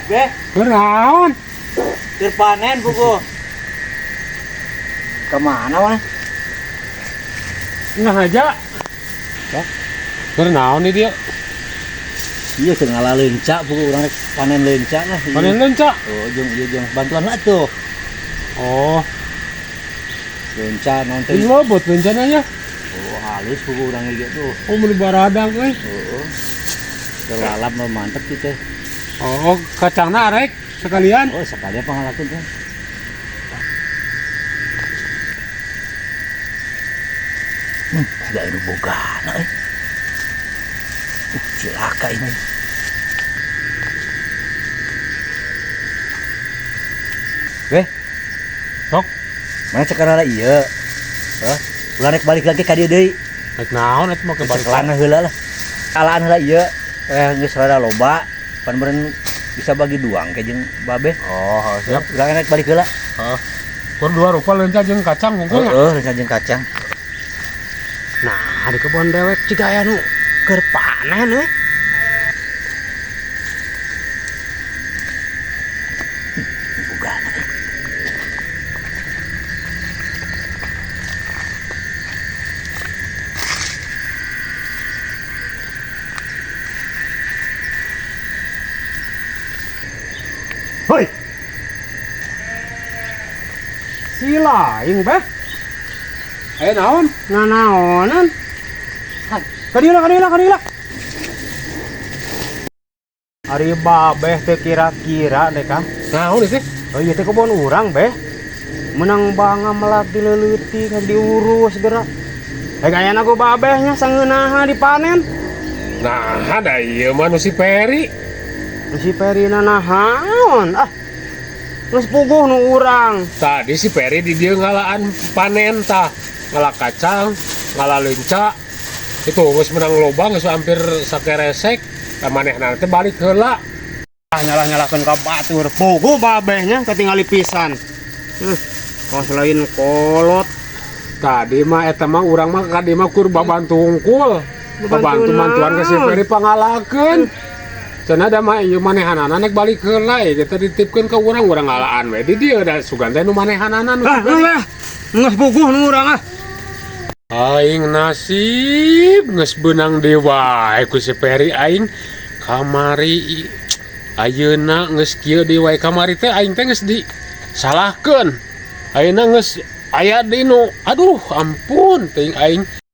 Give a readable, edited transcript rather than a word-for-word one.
Beh. Kenaon? Keur panen buku. Kemana mana? Nah aja. Cak. Kenaon nih dia? Iya keur ngalah leunca buku urang rek panen leunca lah. Panen leunca. Oh, jeung bantuan lah tuh. Oh, Leunca nonton. ini buat rencananya. Oh, halus buku urang ge tuh. Oh, beli baradang euy. Oh. Terlalap mah mantep gitu. Oh, kacangna arek sekalian. Oh, sekalian pangalakeun teh. Tidak ada bogana cilaka ini. Beh, Sok, mana sekarang iya? Ulah rek balik lagi ka dieu deui. rek naon eta mah kebalik. Kelana heula lah. Kalaan heula iya. Geus rada loba. Pan meureun bisa bagi duang ke jeung babe. Oh, siap. Ulah rek balik heula. Heeh. Kur dua rupa leunca jeung kacang mungkin. Heeh, rencana jeung kacang. Nah, di kebun dewek ciga aya nu keur panen euy. Bogana. Hoi. Silaing beh. Aya naon? Nganaonan? Kadila. Ari babeh teh kira-kira deh Kang. Naon teh? Oh iya teh kebon urang beh. Menang bangga melat dileleuti kan diurus segera. Gayana go babehnya sangeunah dipanen. Nah, ada iya mah nu si Peri. Si Perina nahaon? Geus puguh nu urang. Tadi si Peri di dia ngalaan panen tah. Ngalah kacang, ngalah leunca. Itu geus menang loba geus hampir sakeresek. Ka manehna teh balik heula. Nyalah-nyalahkeun ka batur. Puguh babehnya ketinggali pisan. Kos lain kolot. Tadi mah eta mah urang mah ka dieu mah kur babantu hungkul. Babantu-bantuan ka si Peri pangalakeun. Cenah da mah ieu manehanana nek balik heula kita dititipkeun ka urang ngalaan we. Di dieu da sugan teh nu manehanana nu. Geus puguh nu urang Aing nasib geus beunang dewa ku si Peri aing kamari ayeuna geus kieu dewa kamari teh aing teh geus disalahkeun. Ayeuna geus aya di nu aduh ampun teuing aing